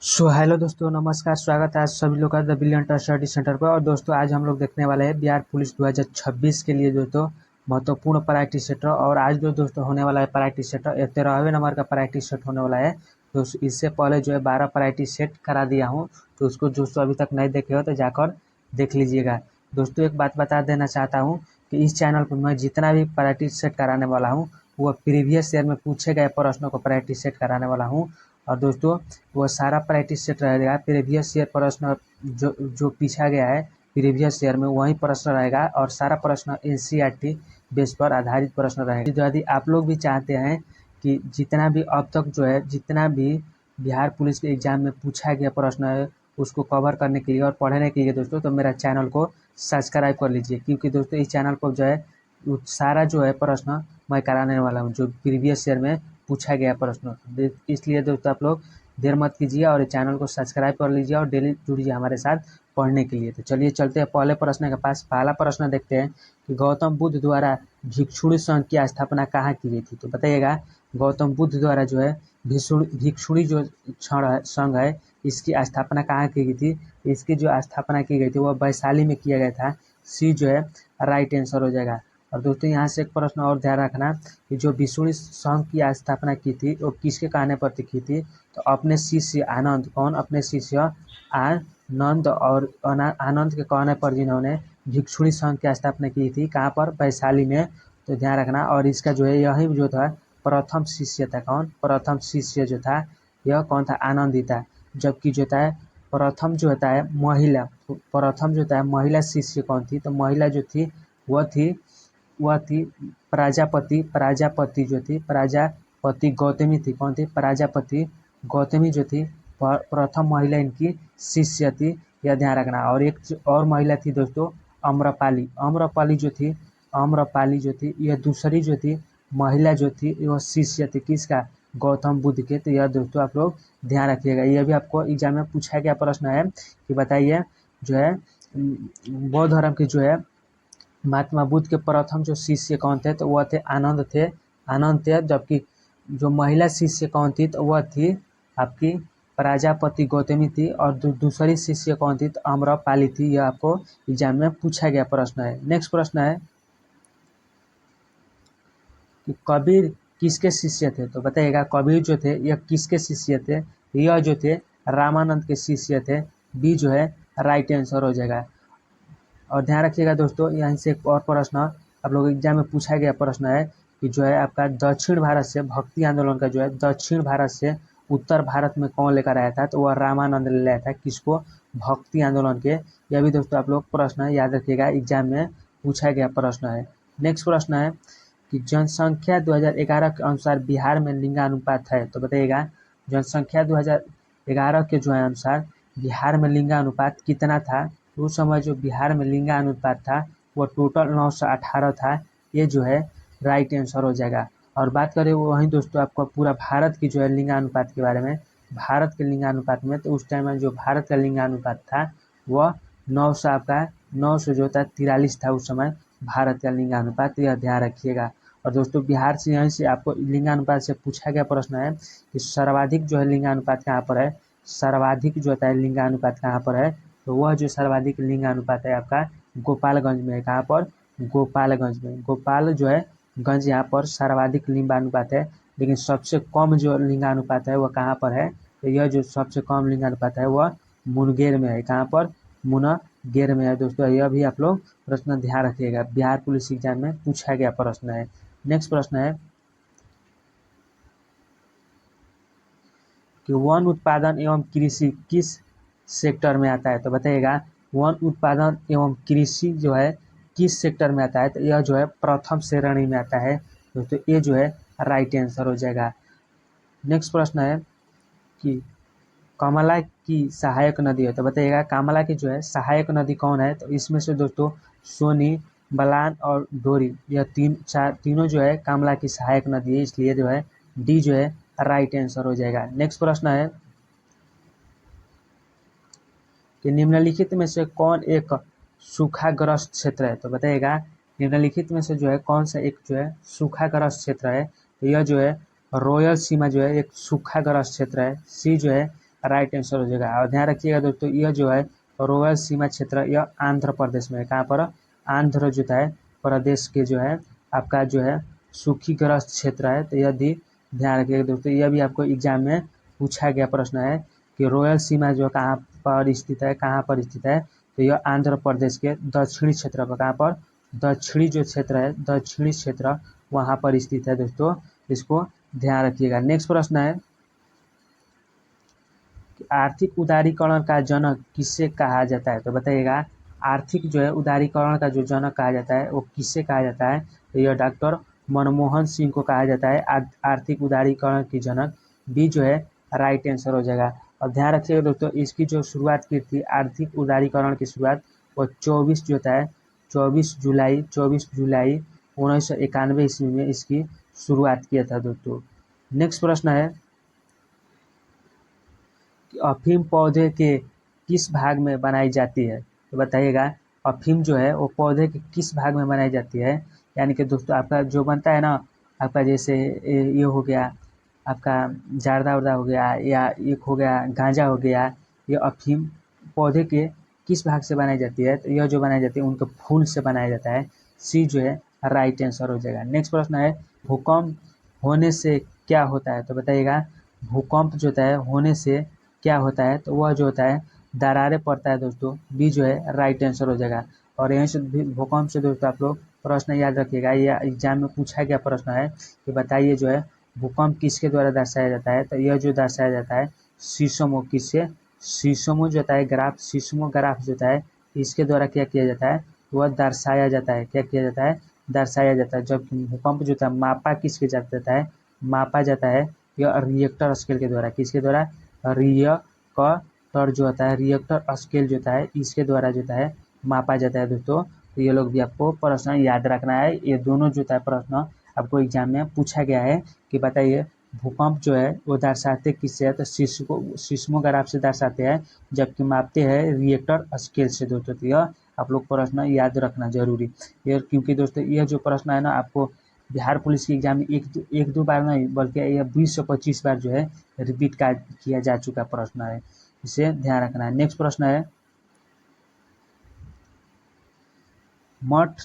Hello दोस्तों, नमस्कार। स्वागत है आज सभी लोग का the billion trust study centre पर। और दोस्तों, आज हम लोग देखने वाले हैं बिहार पुलिस 2026 के लिए दोस्तों महत्वपूर्ण प्रैक्टिस सेट। और आज जो दोस्तों होने वाला है प्रैक्टिस सेट 13वें नंबर का प्रैक्टिस सेट होने वाला है। तो इससे पहले जो है 12 प्रैक्टिस सेट करा दिया हूँ, तो उसको दोस्तों अभी तक नहीं देखे हो तो जाकर देख लीजिएगा। दोस्तों, एक बात बता देना चाहता हूँ कि इस चैनल पर मैं जितना भी प्रैक्टिस सेट कराने वाला हूँ वो प्रीवियस ईयर में पूछे गए प्रश्नों को प्रैक्टिस सेट कराने वाला हूँ। और दोस्तों, वो सारा प्रैक्टिस सेट रहेगा प्रीवियस ईयर प्रश्न जो जो पूछा गया है प्रीवियस ईयर में वही प्रश्न रहेगा। और सारा प्रश्न एनसीईआरटी बेस पर आधारित प्रश्न रहेगा। यदि आप लोग भी चाहते हैं कि जितना भी अब तक जो है जितना भी बिहार पुलिस के एग्जाम में पूछा गया प्रश्न है उसको कवर करने के लिए और पढ़ने के लिए दोस्तों, तो मेरा चैनल को सब्सक्राइब कर लीजिए। क्योंकि दोस्तों इस चैनल पर जो है सारा जो है प्रश्न मैं कराने वाला हूँ जो प्रीवियस ईयर में पूछा गया प्रश्न। इसलिए दोस्तों आप लोग देर मत कीजिए और चैनल को सब्सक्राइब कर लीजिए और डेली जुड़िए हमारे साथ पढ़ने के लिए। तो चलिए चलते हैं पहले प्रश्न के पास। पहला प्रश्न देखते हैं कि गौतम बुद्ध द्वारा भिक्षुणी संघ की स्थापना कहाँ की गई थी। तो बताइएगा, गौतम बुद्ध द्वारा जो है भिक्षुणी जो संघ है इसकी स्थापना कहाँ की गई थी। इसकी जो स्थापना की गई थी वह वैशाली में किया गया था। सी जो है राइट आंसर हो जाएगा। और दोस्तों, यहाँ से एक प्रश्न और ध्यान रखना कि जो भिक्षुणी संघ की स्थापना की थी वो किसके कहने पर की थी। तो अपने शिष्य आनंद, कौन, अपने शिष्य आनंद और आनंद के कहने पर जिन्होंने भिक्षुणी संघ की स्थापना की थी। कहाँ पर, वैशाली में। तो ध्यान रखना। और इसका जो है यही जो था प्रथम शिष्य था। कौन, प्रथम शिष्य जो था यह कौन था, आनंद ही था। जबकि जो था प्रथम जो होता है महिला, प्रथम जो होता है महिला शिष्य कौन थी। तो महिला जो थी वह थी प्रजापति जो थी, प्रजापति गौतमी थी। कौन थी, प्रजापति गौतमी जो थी प्रथम महिला इनकी शिष्य थी, यह ध्यान रखना। और एक और महिला थी दोस्तों, अम्रपाली। अम्रपाली जो थी यह दूसरी जो थी महिला जो थी वह शिष्य थी किसका, गौतम बुद्ध के। तो यह दोस्तों आप लोग ध्यान रखिएगा, यह भी आपको एग्जाम में पूछा गया प्रश्न है कि बताइए जो है बौद्ध धर्म की जो है महात्मा बुद्ध के प्रथम जो शिष्य कौन थे। तो वह थे आनंद थे। जबकि जो महिला शिष्य कौन थी तो वह थी आपकी प्रजापति गौतमी थी। और दूसरी शिष्य कौन थी तो अम्रपाली थी। यह आपको एग्जाम में पूछा गया प्रश्न है। नेक्स्ट प्रश्न है कि कबीर किसके शिष्य थे। तो बताइएगा, कबीर जो थे यह किसके शिष्य थे। यह जो थे रामानंद के शिष्य थे। बी जो है राइट आंसर हो जाएगा। और ध्यान रखिएगा दोस्तों, यहाँ से एक और प्रश्न आप लोग एग्जाम में पूछा गया प्रश्न है कि जो है आपका दक्षिण भारत से भक्ति आंदोलन का जो है दक्षिण भारत से उत्तर भारत में कौन लेकर आया था। तो वह रामानंद ले आया था। किसको, भक्ति आंदोलन के। यह भी दोस्तों आप लोग प्रश्न याद रखिएगा, एग्जाम में पूछा गया प्रश्न है। नेक्स्ट प्रश्न है कि जनसंख्या 2011 के अनुसार बिहार में लिंगानुपात है। तो बताइएगा, जनसंख्या 2011 के जो है अनुसार बिहार में लिंगानुपात कितना था। उस समय जो बिहार में लिंगानुपात था वो टोटल 918 था। ये जो है राइट आंसर हो जाएगा। और बात करें वो वहीं दोस्तों आपको पूरा भारत की जो है लिंगानुपात के बारे में, भारत के लिंगानुपात में, तो उस टाइम में जो भारत का लिंगानुपात था वह 900 आपका 900 जो था 43 था उस समय भारत का लिंगानुपात। यह ध्यान रखिएगा। और दोस्तों, बिहार से यहीं से आपको लिंगानुपात से पूछा गया प्रश्न है कि सर्वाधिक जो है लिंगानुपात कहाँ पर है। सर्वाधिक जो होता है लिंगानुपात कहाँ पर है। तो वह जो सर्वाधिक लिंगानुपात है आपका गोपालगंज में है। कहाँ पर, गोपालगंज में। गोपाल जो है गंज यहाँ पर सर्वाधिक लिंगानुपात है। लेकिन सबसे कम जो लिंगानुपात है वह कहाँ पर है। तो यह जो सबसे कम लिंगानुपात है वह मुंगेर में है। कहाँ पर, मुंगेर में है। दोस्तों, यह भी आप लोग प्रश्न ध्यान रखिएगा, बिहार पुलिस एग्जाम में पूछा गया प्रश्न है। नेक्स्ट प्रश्न है कि वन उत्पादन एवं कृषि किस सेक्टर में आता है। तो बताइएगा, वन उत्पादन एवं कृषि जो है किस सेक्टर में आता है। तो यह जो है प्रथम श्रेणी में आता है। दोस्तों, ये जो है राइट आंसर हो जाएगा। नेक्स्ट प्रश्न है कि कमला की सहायक नदी है। तो बताइएगा, कमला की जो है सहायक नदी कौन है। तो इसमें से दोस्तों सोनी, बलान और डोरी, यह तीनों जो है कमला की सहायक नदी है। इसलिए जो है डी जो है राइट आंसर हो जाएगा। नेक्स्ट प्रश्न है कि निम्नलिखित में से कौन एक सूखाग्रस्त क्षेत्र है। तो बताइएगा, निम्नलिखित में से जो है कौन सा एक जो है सूखाग्रस्त क्षेत्र है। तो यह जो है रॉयल सीमा जो है एक सूखाग्रस्त क्षेत्र है। सी जो है राइट आंसर हो जाएगा। और ध्यान रखिएगा दोस्तों, यह जो है रोयल सीमा क्षेत्र यह आंध्र प्रदेश में है। कहाँ पर? आंध्र जो है प्रदेश के जो है आपका जो है सूखीग्रस्त क्षेत्र है। तो यदि ध्यान रखिएगा दोस्तों, यह भी आपको एग्जाम में पूछा गया प्रश्न है कि रोयल सीमा जो कहाँ पर स्थित है, कहाँ पर स्थित है। तो यह आंध्र प्रदेश के दक्षिणी क्षेत्र पर, कहाँ पर? दक्षिणी जो क्षेत्र है, दक्षिणी क्षेत्र वहाँ पर स्थित है दोस्तों, इसको ध्यान रखिएगा। नेक्स्ट प्रश्न है कि आर्थिक उदारीकरण का जनक किसे कहा जाता है? तो बताइएगा, आर्थिक जो है उदारीकरण का जो जनक कहा जाता है वो किससे कहा जाता है? तो यह डॉक्टर मनमोहन सिंह को कहा जाता है आर्थिक उदारीकरण की जनक। बी जो है राइट आंसर हो जाएगा। और ध्यान रखिएगा दोस्तों, इसकी जो शुरुआत की थी आर्थिक उदारीकरण की शुरुआत वो 24 जो है 24 जुलाई 1991 ईस्वी में इसकी शुरुआत किया था दोस्तों। नेक्स्ट प्रश्न है कि अफीम पौधे के किस भाग में बनाई जाती है? तो बताइएगा, अफीम जो है वो पौधे के किस भाग में बनाई जाती है? यानी कि दोस्तों आपका जो बनता है ना, आपका जैसे ये हो गया आपका जार्दा उर्दा हो गया, या एक हो गया गांजा हो गया, ये अफीम पौधे के किस भाग से बनाई जाती है? तो यह जो बनाई जाती है उनके फूल से बनाया जाता है। सी जो है राइट आंसर हो जाएगा। नेक्स्ट प्रश्न है भूकंप होने से क्या होता है? तो बताइएगा, भूकंप जो होता है होने से क्या होता है? तो वह जो होता है दरारें पड़ता है दोस्तों। बी जो है राइट आंसर हो जाएगा। और यहीं से भूकंप से दोस्तों आप लोग प्रश्न याद रखिएगा, यह एग्जाम में पूछा गया प्रश्न है कि बताइए जो है भूकंप किसके द्वारा दर्शाया जाता है? तो यह जो दर्शाया जाता है सीस्मो, किससे? सीस्मो जो होता है ग्राफ, सीस्मोग्राफ जो होता है इसके द्वारा क्या किया जाता है? वह दर्शाया जाता है। क्या किया जाता है? दर्शाया जाता है। जब भूकंप जो होता है मापा किसके जाता है? मापा जाता है यह रिएक्टर स्केल के द्वारा। किसके द्वारा? रिएक्टर जो होता है, रिएक्टर स्केल जो होता है इसके द्वारा जो होता है मापा जाता है दोस्तों। तो ये लोग भी आपको प्रश्न याद रखना है। ये दोनों जो होता है प्रश्न आपको एग्जाम में पूछा गया है कि बताइए भूकंप जो है वो दर्शाते किससे है? तो सीस्मोग्राफ से दर्शाते हैं, जबकि मापते हैं रिएक्टर स्केल से दोस्तों। तो यह आप लोग प्रश्न याद रखना जरूरी। ये क्योंकि दोस्तों यह जो प्रश्न है ना आपको बिहार पुलिस के एग्जाम में एक दो बार नहीं बल्कि यह 20 से 25 बार जो है रिपीट किया जा चुका प्रश्न है, इसे ध्यान रखना है। नेक्स्ट प्रश्न है मठ,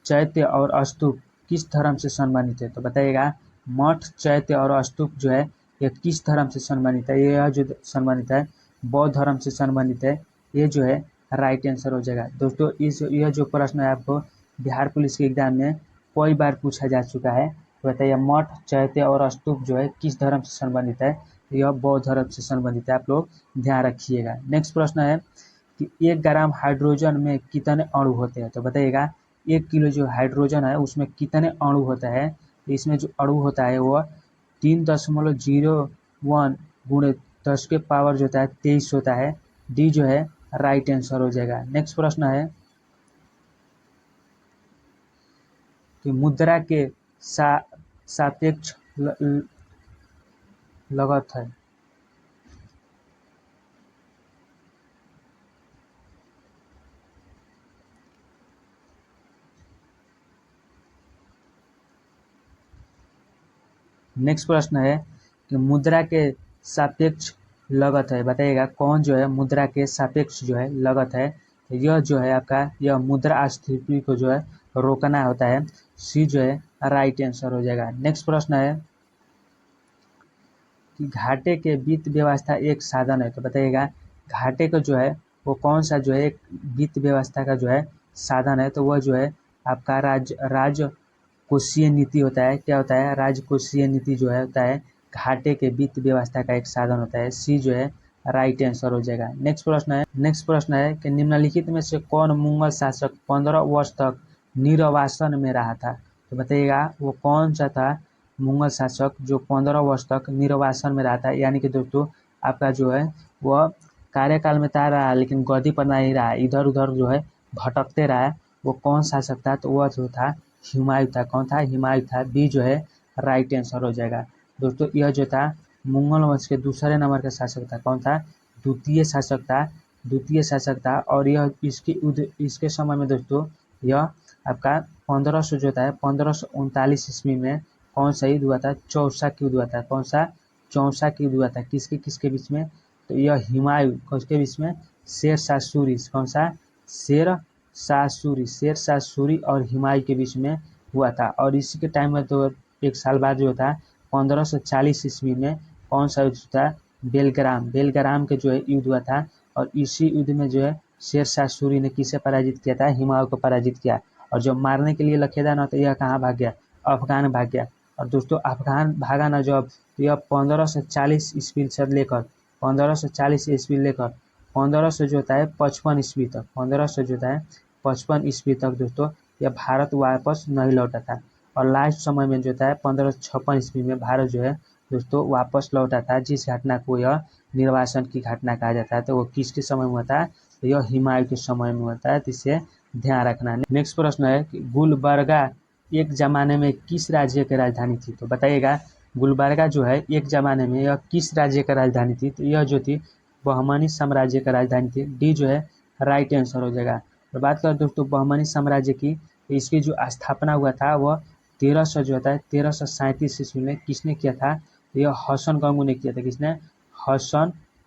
चैत्य और स्तूप किस धर्म से संबंधित है? तो बताइएगा, मठ, चैत्य और स्तूप जो है ये किस धर्म से संबंधित है? यह जो संबंधित है बौद्ध धर्म से संबंधित है। ये जो है राइट आंसर हो जाएगा दोस्तों। यह जो प्रश्न है आपको बिहार पुलिस के एग्जाम में कई बार पूछा जा चुका है। तो बताइए मठ, चैत्य और स्तूप जो है किस धर्म से संबंधित है? यह बौद्ध धर्म से संबंधित है, आप लोग ध्यान रखिएगा। नेक्स्ट प्रश्न है कि 1 ग्राम हाइड्रोजन में कितने अणु होते हैं? तो बताइएगा 1 किलो जो हाइड्रोजन है उसमें कितने अणु होता है? तो इसमें जो अणु होता है वो 3.01 गुणे 10 के पावर जो होता है 23 होता है। डी जो है राइट आंसर हो जाएगा। नेक्स्ट प्रश्न है कि मुद्रा के सापेक्ष लागत है। नेक्स्ट प्रश्न है कि मुद्रा के सापेक्ष लागत है। बताइएगा कौन जो है मुद्रा के सापेक्ष जो है लागत है? तो यह जो है आपका यह मुद्रास्फीति को जो है रोकना होता है। सी जो है राइट आंसर हो जाएगा। नेक्स्ट प्रश्न है कि घाटे के वित्त व्यवस्था एक साधन है। तो बताइएगा घाटे का जो है वो कौन सा जो है एक वित्त व्यवस्था का जो है साधन है? तो वह जो है आपका राजकोषीय नीति होता है। क्या होता है? राजकोषीय नीति जो है होता है घाटे के वित्त व्यवस्था का एक साधन होता है। सी जो है राइट आंसर हो जाएगा। नेक्स्ट प्रश्न है कि निम्नलिखित में से कौन मुगल शासक 15 वर्ष तक निर्वासन में रहा था? तो बताइएगा वो कौन सा था मुगल शासक जो 15 वर्ष तक निर्वासन में रहा था? यानी कि दोस्तों आपका जो है वह कार्यकाल में था रहा लेकिन गद्दी पर नहीं रहा, इधर उधर जो है भटकते रहा। वो कौन शासक था? तो वह जो था हुमायूं था। कौन था? हुमायूं था। बी जो है राइट आंसर हो जाएगा दोस्तों। यह जो था मुगल वंश के दूसरे नंबर का शासक था। कौन था? द्वितीय शासक था। और यह इसके समय में दोस्तों यह आपका 1500 जो था 1539 ईस्वी में कौन सा युद्ध हुआ था? चौसा युद्ध हुआ था। कौन सा? चौसा युद्ध हुआ था। किसके बीच में? तो यह हुमायूं उसके बीच में शेर शाह सूरी, कौन सा, शेर शाह सूरी और हुमायूं के बीच में हुआ था। और इसी के टाइम में तो एक साल बाद जो था 1540 ईस्वी में कौन सा युद्ध था, बेलग्राम के जो है युद्ध हुआ था। और इसी युद्ध में जो है शेर शाह सूरी ने किसे पराजित किया था, हुमायूं को पराजित किया। और जब मारने के लिए लखे था ना तो यह कहाँ भाग गया, अफगान भाग गया। और दोस्तों अफगान भागा ना जब, तो यह 1540 ईस्वी से लेकर 1540 ईस्वी लेकर 1500 जो होता है 55 ईस्वी तक, 1500 जो होता है 55 ईस्वी तक दोस्तों यह भारत वापस नहीं लौटा था। और लास्ट समय में जो था 1556 ईस्वी में भारत जो है दोस्तों वापस लौटा था, जिस घटना को यह निर्वासन की घटना कहा जाता है। तो वो किसके समय में हुआ था, तो यह हुमायूं के समय में होता है, तो इसे ध्यान रखना। नेक्स्ट प्रश्न है कि गुलबर्गा एक जमाने में किस राज्य की राजधानी थी, तो बताइएगा गुलबर्गा जो है एक जमाने में यह किस राज्य की राजधानी थी, तो यह जो थी बहमनी साम्राज्य की राजधानी थी। डी जो है राइट आंसर हो जाएगा। और बात करें दोस्तों बहमनी साम्राज्य की, तो इसकी जो स्थापना हुआ था वह 1300 जो होता है 1337 ईस्वी में किसने किया था, तो यह हसन गंगू ने किया था। किसने,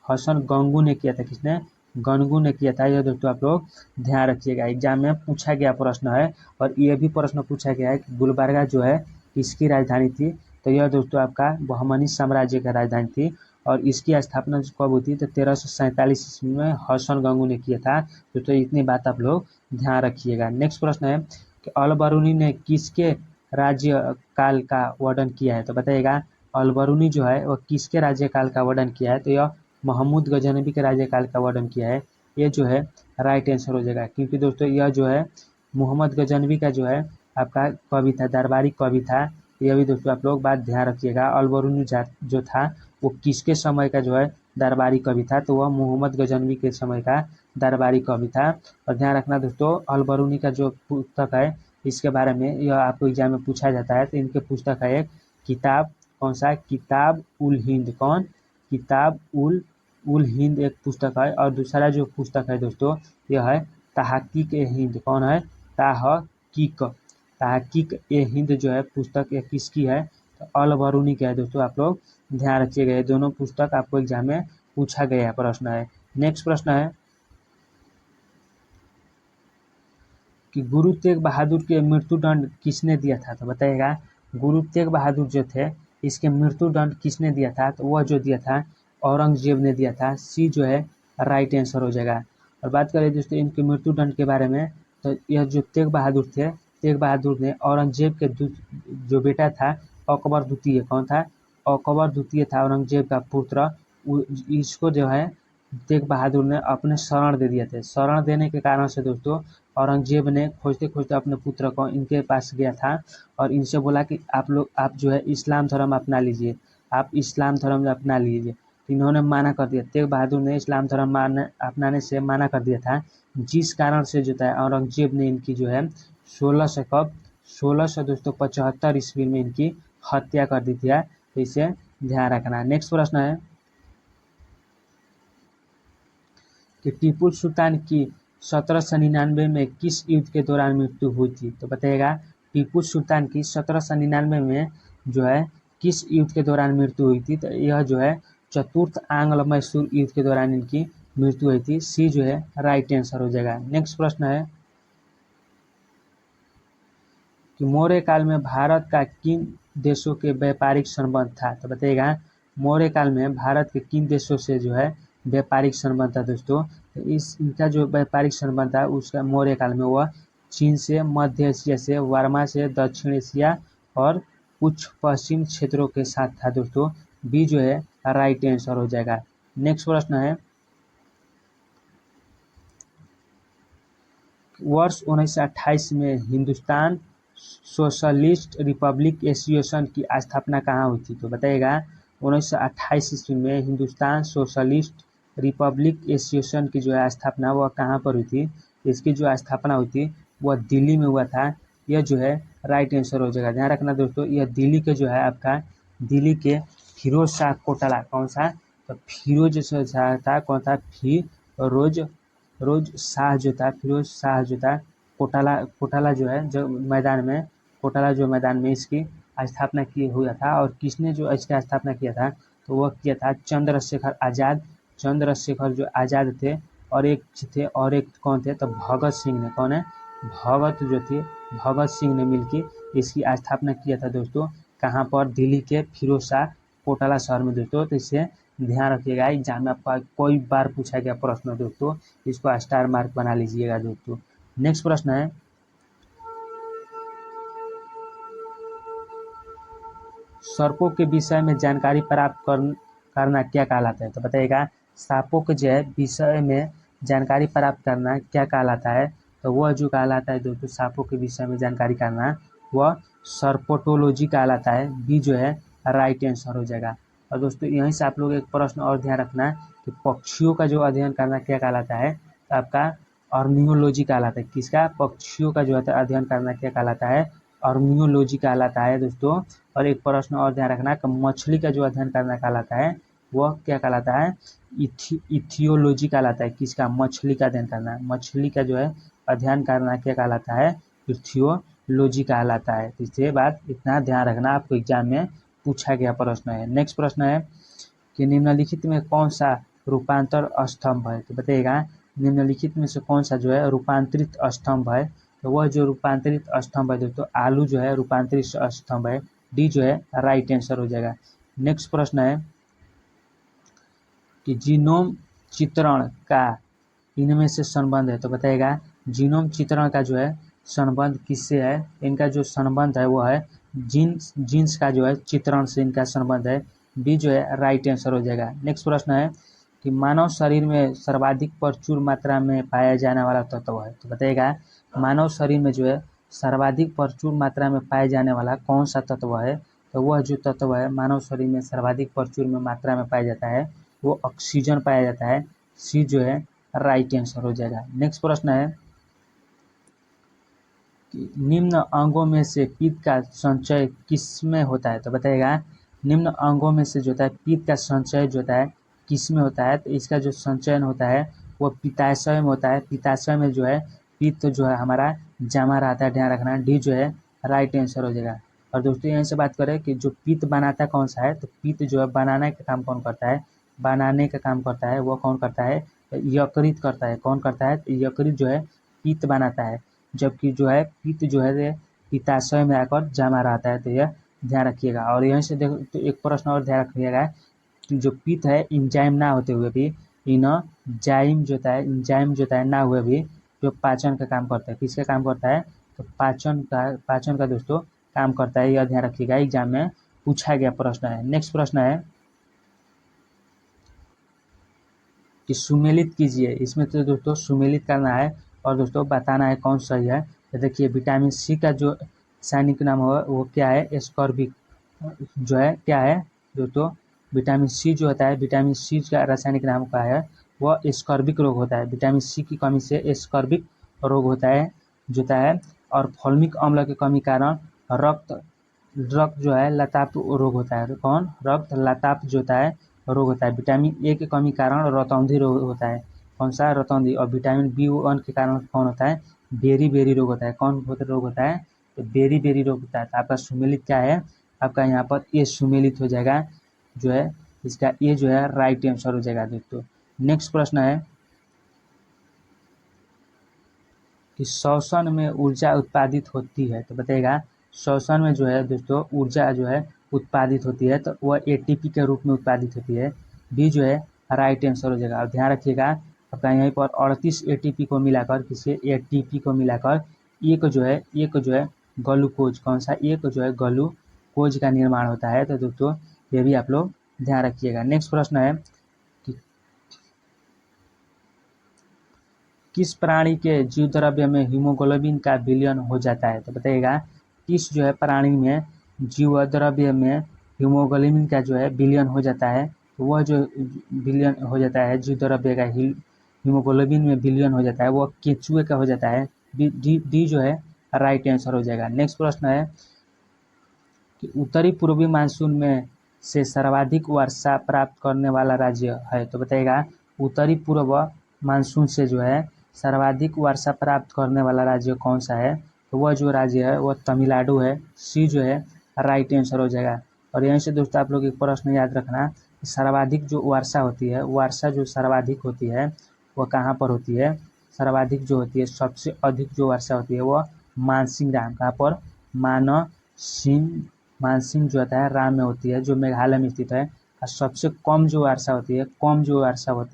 हसन गंगू ने किया था। किसने, गंगू ने किया था। यह दोस्तों आप लोग ध्यान रखिएगा, एग्जाम में पूछा गया प्रश्न है। और यह भी प्रश्न पूछा गया है कि गुलबर्गा जो है किसकी राजधानी थी, तो यह दोस्तों आपका बहमनी साम्राज्य का राजधानी थी। और इसकी स्थापना कब हुई थी, तो 1347 ईस्वी में हसन गंगू ने किया था। दोस्तों इतनी बात आप लोग ध्यान रखिएगा। नेक्स्ट प्रश्न है कि अल बरूनी ने किसके राज्य काल का वर्णन किया है, तो बताइएगा अल बरूनी जो है वह किसके राज्य काल का वर्णन किया है, तो यह महमूद गजनबी के राज्य काल का वर्णन किया है। ये जो है राइट आंसर हो जाएगा, क्योंकि दोस्तों यह जो है मोहम्मद गजनबी का जो है आपका कवि था, दरबारी कवि था। यह भी दोस्तों आप लोग बात ध्यान रखिएगा। अल बरूनी जो था वो किसके समय का जो है दरबारी कवि था, तो वह मोहम्मद गजनबी के समय का दरबारी कवि था। और ध्यान रखना दोस्तों अल बरूनी का जो पुस्तक है इसके बारे में यह आपको एग्जाम में पूछा जाता है। तो इनके पुस्तक है एक किताब, कौन सा, किताब उल हिंद, कौन, किताब उल हिंद एक पुस्तक है। और दूसरा जो पुस्तक है दोस्तों यह है तहकीक ए हिंद, कौन है, तहकीक ए हिंद जो है पुस्तक ये किसकी है, तो अल बरूनी का है। दोस्तों आप लोग ध्यान रखिएगा, ये दोनों पुस्तक आपको एग्जाम में पूछा गया प्रश्न है। नेक्स्ट प्रश्न है कि गुरु तेग बहादुर के मृत्युदंड किसने दिया था, तो बताइएगा गुरु तेग बहादुर जो थे इसके मृत्युदंड किसने दिया था, तो वह जो दिया था औरंगजेब ने दिया था। सी जो है राइट आंसर हो जाएगा। और बात करें दोस्तों इनके मृत्युदंड के बारे में, तो यह जो तेग बहादुर थे, तेग बहादुर ने औरंगजेब के जो बेटा था अकबर द्वितीय, कौन था, अकबर द्वितीय था औरंगजेब का पुत्र। इसको जो है तेग बहादुर ने अपने शरण दे दिए थे। शरण देने के कारण से दोस्तों औरंगजेब ने खोजते खोजते अपने पुत्र को इनके पास गया था और इनसे बोला कि आप जो है इस्लाम धर्म अपना लीजिए, आप इस्लाम धर्म अपना लीजिए। इन्होंने माना कर दिया, तेग बहादुर ने इस्लाम धर्म अपनाने से माना कर दिया था, जिस कारण से जो है औरंगजेब ने इनकी जो है 1600 दोस्तों 75 ईस्वी में इनकी हत्या कर दी थी। तो इसे ध्यान रखना। नेक्स्ट प्रश्न है कि टीपू सुल्तान की 1799 में किस युद्ध के दौरान मृत्यु हुई थी, तो बताइएगा टीपू सुल्तान की 1799 में जो है किस युद्ध के दौरान मृत्यु हुई थी, तो यह जो है चतुर्थ आंग्ल मैसूर युद्ध के दौरान इनकी मृत्यु हुई थी। सी जो है राइट आंसर हो जाएगा। नेक्स्ट प्रश्न है कि मौर्य काल में भारत का किन देशों के व्यापारिक संबंध था, तो बताइएगा मौर्य काल में भारत के किन देशों से जो है व्यापारिक संबंध था दोस्तों। इनका जो व्यापारिक संबंध था उसका मौर्य काल में वह चीन से, मध्य एशिया से, वर्मा से, दक्षिण एशिया और कुछ पश्चिम क्षेत्रों के साथ था दोस्तों। बी जो है राइट आंसर हो जाएगा। नेक्स्ट प्रश्न है वर्ष 1928 में हिंदुस्तान सोशलिस्ट रिपब्लिक एसोसिएशन की स्थापना कहाँ हुई थी, तो बताइएगा 1928 ईस्वी में हिंदुस्तान सोशलिस्ट रिपब्लिक एसोसिएशन की जो है स्थापना वह कहाँ पर हुई थी। इसकी जो स्थापना हुई थी वह दिल्ली में हुआ था। यह जो है राइट आंसर हो जाएगा। ध्यान रखना दोस्तों यह दिल्ली के जो है आपका दिल्ली के फिरोज शाह कोटला, कौन सा, तो फिरोज शाह था, कौन था, फिरोज शाह जो था, फिरोज शाह जो था कोटाला जो है जो मैदान में, कोटाला जो मैदान में इसकी स्थापना किए हुआ था। और किसने जो इसका स्थापना किया था, तो वह किया था चंद्रशेखर आज़ाद। चंद्रशेखर जो आज़ाद थे, और एक थे, और एक कौन थे, तो भगत सिंह ने, कौन है, भगत जो थे, भगत सिंह ने मिलकर इसकी स्थापना किया था दोस्तों। कहाँ पर, दिल्ली के फिरोज शाह कोटला शहर में दोस्तों। तो इसे ध्यान रखिएगा, एग्जाम में आपका कोई बार पूछा गया प्रश्न दोस्तों, इसको स्टार मार्क बना लीजिएगा दोस्तों। नेक्स्ट प्रश्न है, सर्पों के विषय में जानकारी प्राप्त करना क्या कहलाता है, तो बताइएगा सांपों के जो है विषय में जानकारी प्राप्त करना क्या कहलाता है, तो वह जो कहलाता है दोस्तों सांपों के विषय में जानकारी करना, वह सर्पोटोलॉजी कहलाता है। बी जो है राइट आंसर हो जाएगा। और दोस्तों यहीं से आप लोग एक प्रश्न और ध्यान रखना कि पक्षियों का जो अध्ययन करना क्या कहलाता है, तो आपका ऑर्नियोलॉजी कहलाता है। किसका, पक्षियों का जो है अध्ययन करना क्या कहलाता है, ऑर्नियोलॉजी कहलाता है दोस्तों। और एक प्रश्न और ध्यान रखना कि मछली का जो अध्ययन करना कहलाता है वह क्या कहलाता है, इथियोलॉजी कहलाता है। किसका, मछली का अध्ययन करना, मछली का जो है अध्ययन करना क्या कहलाता है, इथियोलॉजी कहलाता है। इससे बात इतना ध्यान रखना, आपको एग्जाम में पूछा गया प्रश्न है। नेक्स्ट प्रश्न है कि निम्नलिखित में कौन सा रूपांतर स्तंभ है, तो बताइएगा निम्नलिखित में से कौन सा जो है रूपांतरित स्तंभ है, तो वह जो रूपांतरित स्तंभ है दोस्तों आलू जो है रूपांतरित स्तंभ है। डी जो है राइट आंसर हो जाएगा। नेक्स्ट प्रश्न है कि जीनोम चित्रण का इनमें से संबंध है, तो बताइएगा जीनोम चित्रण का जो है संबंध किससे है, इनका जो संबंध है वो है जीन्स का जो है चित्रण से इनका संबंध है। बी जो है राइट आंसर हो जाएगा। नेक्स्ट प्रश्न है कि मानव शरीर में सर्वाधिक प्रचुर मात्रा में पाया जाने वाला तत्व है, तो बताइएगा मानव शरीर में जो है सर्वाधिक प्रचुर मात्रा में पाए जाने वाला कौन सा तत्व है, तो वह जो तत्व है मानव शरीर में सर्वाधिक प्रचुर में मात्रा में पाया जाता है वो ऑक्सीजन पाया जाता है। सी जो है राइट आंसर हो जाएगा। नेक्स्ट प्रश्न है कि निम्न अंगों में से पित्त का संचय किसमें होता है, तो बताइएगा निम्न अंगों में से जो होता है पित्त का संचय जो होता है किसमें होता है, तो इसका जो संचयन होता है वो पित्ताशय में होता है। पित्ताशय में जो है पित्त जो है हमारा जमा रहता है, ध्यान रखना। डी जो है राइट आंसर हो जाएगा। और दोस्तों यहीं से बात करें कि जो पित्त बनाता कौन सा है, तो पित्त जो है बनाने का काम कौन करता है, बनाने का काम करता है वो कौन करता है, यकृत करता है। कौन करता है, यकृत जो है पित्त बनाता है, जबकि जो है पित्त जो है पित्ताशय में आकर जमा रहता है। तो यह ध्यान रखिएगा। और यहीं से देखो तो एक प्रश्न और ध्यान रखिएगा कि जो पित्त है इंजाइम ना होते हुए भी इनजाइम जो होता है ना हुए भी जो पाचन का काम करता है, किसका काम करता है, तो पाचन का दोस्तों काम करता है। यह ध्यान रखिएगा, एग्जाम में पूछा गया प्रश्न है। नेक्स्ट प्रश्न है कि सुमेलित कीजिए, इसमें तो दोस्तों सुमेलित करना है और दोस्तों बताना है कौन सही है। तो देखिए विटामिन सी का जो रासायनिक नाम होगा वो क्या है, एस्कॉर्बिक जो है क्या है दोस्तों, विटामिन सी जो होता है विटामिन सी का रासायनिक नाम का है वह एस्कॉर्बिक रोग होता है। विटामिन सी की कमी से एस्कॉर्बिक रोग होता है और फॉल्मिक अम्ल की कमी कारण रक्त जो है लताप रोग होता है। कौन, रक्त लताप जो होता है रोग होता है। विटामिन ए की कमी कारण रतौंधी रोग होता है, कौन सा, रतौंधी। और विटामिन B1 के कारण कौन होता है, बेरी रोग होता है। कौन रोग होता है, तो बेरी रोग होता है। तो आपका सुमेलित क्या है, आपका यहाँ पर ए सुमेलित हो जाएगा, जो है इसका ए जो है राइट आंसर हो जाएगा दोस्तों। नेक्स्ट प्रश्न है कि श्वसन में ऊर्जा उत्पादित होती है, तो बताइएगा श्वसन में जो है दोस्तों ऊर्जा जो है उत्पादित होती है तो वह एटीपी के रूप में उत्पादित होती है। बी जो है राइट आंसर हो जाएगा। और ध्यान रखिएगा आपका यहीं पर 38 एटीपी को मिलाकर किसी एटीपी को मिलाकर एक जो है ग्लूकोज, कौन सा, एक जो है ग्लूकोज का निर्माण होता है। तो दोस्तों ये भी आप लोग ध्यान रखिएगा। नेक्स्ट प्रश्न है कि किस प्राणी के जीव द्रव्य में हीमोग्लोबिन का विलयन हो जाता है, तो बताइएगा किस जो है प्राणी में जीव द्रव्य में हीमोग्लोबिन का जो है विलयन हो जाता है। तो वह जो विलयन हो जाता है जीव द्रव्य का हीमोग्लोबिन में विलयन हो जाता है वह केंचुए का हो जाता है। डी जो है राइट आंसर हो जाएगा। नेक्स्ट प्रश्न है कि उत्तरी पूर्वी मानसून में से सर्वाधिक वर्षा प्राप्त करने वाला राज्य है, तो बताइएगा उत्तरी पूर्व मानसून से जो है सर्वाधिक वर्षा प्राप्त करने वाला राज्य कौन सा है, तो वह जो राज्य है वह तमिलनाडु है। सी जो है राइट आंसर हो जाएगा। और यहीं से दोस्तों आप लोग एक प्रश्न याद रखना सर्वाधिक जो वर्षा होती है, वर्षा जो सर्वाधिक होती है वह कहाँ पर होती है? सर्वाधिक जो होती है, सबसे अधिक जो वर्षा होती है वह मानसिंह राम, कहाँ पर? मानसिंह जो होता है राम में होती है, जो मेघालय में स्थित है। और सबसे कम जो वर्षा होती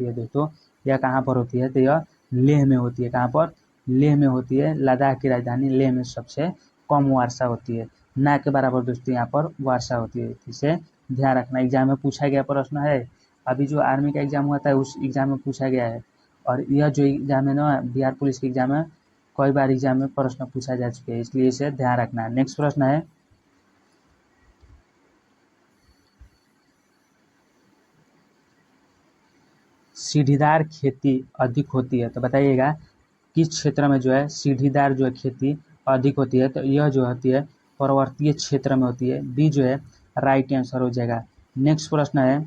है, दोस्तों यह कहाँ पर होती है? तो यह लेह में होती है। कहाँ पर? लेह में होती है। लद्दाख की राजधानी लेह में सबसे कम वर्षा होती है, ना के बराबर दोस्तों यहाँ पर वर्षा होती है। इसे ध्यान रखना, एग्जाम में पूछा गया प्रश्न है। अभी जो आर्मी का एग्जाम हुआ था उस एग्जाम में पूछा गया है, और यह जो एग्जाम है ना, बिहार पुलिस के एग्जाम में कई बार एग्जाम में प्रश्न पूछा जा चुके हैं, इसलिए इसे ध्यान रखना है। नेक्स्ट प्रश्न है, सीढ़ीदार खेती अधिक होती है, तो बताइएगा किस क्षेत्र में जो है सीढ़ीदार जो है खेती अधिक होती है? तो यह जो होती है पर्वतीय क्षेत्र में होती है। बी जो है राइट आंसर हो जाएगा। नेक्स्ट प्रश्न है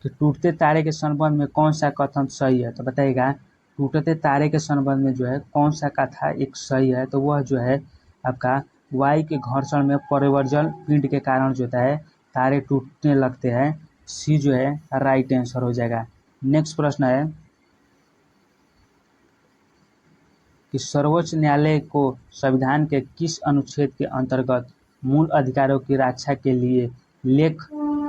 कि टूटते तारे के संबंध में कौन सा कथन सही है? तो बताइएगा टूटते तारे के संबंध में जो है कौन सा कथा एक सही है? तो वह जो है आपका वायु के घर्षण में परिवर्जन पिंड के कारण जो होता है तारे टूटने लगते हैं। सी जो है राइट आंसर हो जाएगा। नेक्स्ट प्रश्न है कि सर्वोच्च न्यायालय को संविधान के किस अनुच्छेद के अंतर्गत मूल अधिकारों की रक्षा के लिए लेख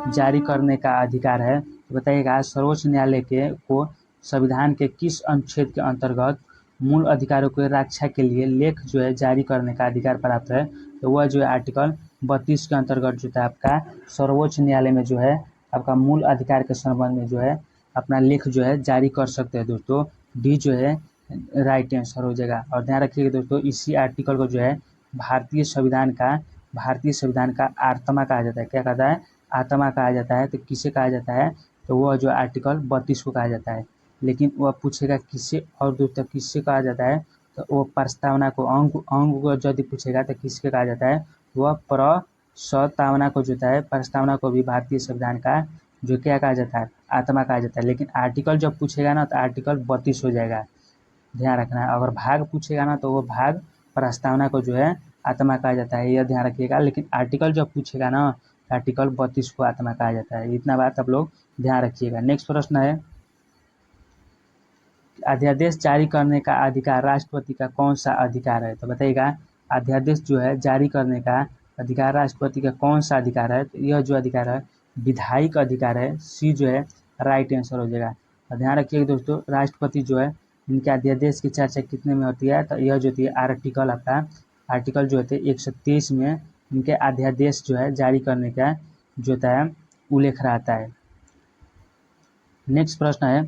जारी करने का अधिकार है? तो बताइएगा सर्वोच्च न्यायालय को संविधान के किस अनुच्छेद के अंतर्गत मूल अधिकारों की रक्षा के लिए लेख जो है जारी करने का अधिकार प्राप्त है? तो वह जो है आर्टिकल 32 के अंतर्गत जो है आपका सर्वोच्च न्यायालय में जो है आपका मूल अधिकार के संबंध में जो है अपना लेख जो है जारी कर सकते हैं दोस्तों। डी जो है राइट आंसर हो जाएगा। और ध्यान रखिएगा दोस्तों, इसी आर्टिकल को जो है भारतीय संविधान का आत्मा कहा जाता है। क्या कहता है? आत्मा कहा जाता है। तो किसे कहा जाता है? तो वह जो आर्टिकल 32 को कहा जाता है। लेकिन वह पूछेगा किससे, और दोस्तों किससे कहा जाता है? तो वो प्रस्तावना को अंग को यदि पूछेगा तो किसके कहा जाता है? वह प्रस्तावना को जो है प्रस्तावना को भी भारतीय संविधान का जो क्या कहा जाता है? आत्मा कहा जाता है। लेकिन आर्टिकल जब पूछेगा ना तो आर्टिकल 32 हो जाएगा, ध्यान रखना है। अगर भाग पूछेगा ना तो वो भाग प्रस्तावना को जो है आत्मा कहा जाता है, यह ध्यान रखिएगा। लेकिन आर्टिकल जब पूछेगा ना तो आर्टिकल 32 को आत्मा कहा जाता है। इतना बात आप लोग ध्यान रखिएगा। नेक्स्ट प्रश्न है, अध्यादेश जारी करने का अधिकार राष्ट्रपति का कौन सा अधिकार है? तो बताइएगा अध्यादेश जो है जारी करने का अधिकार राष्ट्रपति का कौन सा अधिकार है? तो यह जो अधिकार है विधायिक अधिकार है। सी जो है राइट आंसर हो जाएगा। और ध्यान रखिएगा दोस्तों, राष्ट्रपति जो है इनके अध्यादेश की चर्चा कितने में होती है? तो यह जो होती है आर्टिकल आपका आर्टिकल जो होते हैं 123 में इनके अध्यादेश जो है जारी करने का जो होता है उल्लेख रहता है। नेक्स्ट प्रश्न है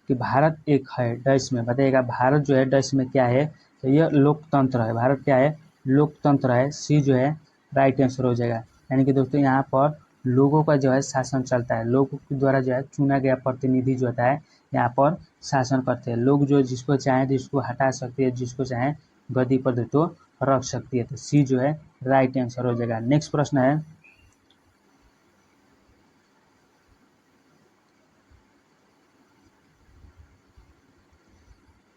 कि भारत एक है डैश में, बताइएगा भारत जो है डैश में क्या है? तो यह लोकतंत्र है। भारत क्या है? लोकतंत्र है। सी जो है राइट आंसर हो जाएगा। यानी कि दोस्तों यहाँ पर लोगों का जो है शासन चलता है, लोगों के द्वारा जो है चुना गया प्रतिनिधि जो होता है यहाँ पर शासन करते हैं। लोग जो जिसको चाहे जिसको हटा सकते हैं, जिसको चाहे गद्दी पर दोस्तों रख सकती है। तो सी जो है राइट आंसर हो जाएगा। नेक्स्ट प्रश्न है,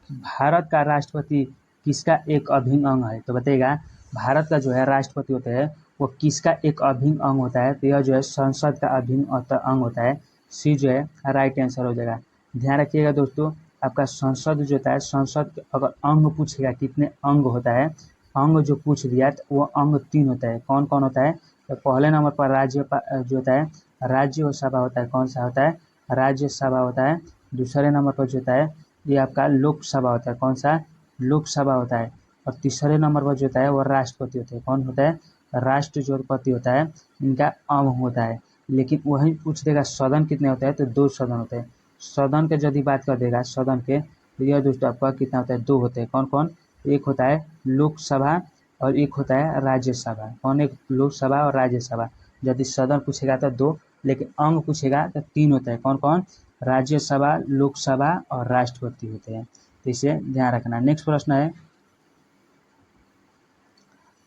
भारत का राष्ट्रपति किसका एक अभिन्न अंग है? तो बताइएगा भारत का जो है राष्ट्रपति होता है वो किसका एक अभिन्न अंग होता है? तो यह जो है संसद का अभिन्न अंग होता है। सी जो है राइट आंसर हो जाएगा। ध्यान रखिएगा दोस्तों, आपका संसद जो होता है, संसद अगर अंग पूछेगा कितने अंग होता है, अंग जो पूछ दिया तो वो अंग 3 होता है। कौन कौन होता है? तो पहले नंबर पर राज्य जो होता है राज्यसभा होता है। कौन सा होता है? राज्यसभा होता है। दूसरे नंबर पर जो होता है ये आपका लोकसभा होता है। कौन सा? लोकसभा होता है। और तीसरे नंबर पर जो होता है वो राष्ट्रपति होते हैं। कौन होता है? राष्ट्रपति होता है। इनका अंग होता है। लेकिन वही पूछ देगा सदन कितने होते हैं? तो 2 सदन होते हैं। सदन के यदि बात कर देगा सदन के, तो यह दोस्तों आपका कितना होता है? 2 होते हैं। कौन कौन? एक होता है लोकसभा और एक होता है राज्यसभा। कौन? एक लोकसभा और राज्यसभा। यदि सदन पूछेगा तो 2, लेकिन अंग पूछेगा तो 3 होता है। कौन कौन? राज्यसभा, लोकसभा और राष्ट्रपति होते हैं। तो इसे ध्यान रखना। नेक्स्ट प्रश्न है,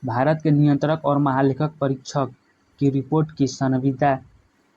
भारत के नियंत्रक और महालेखक परीक्षक की रिपोर्ट की संविदा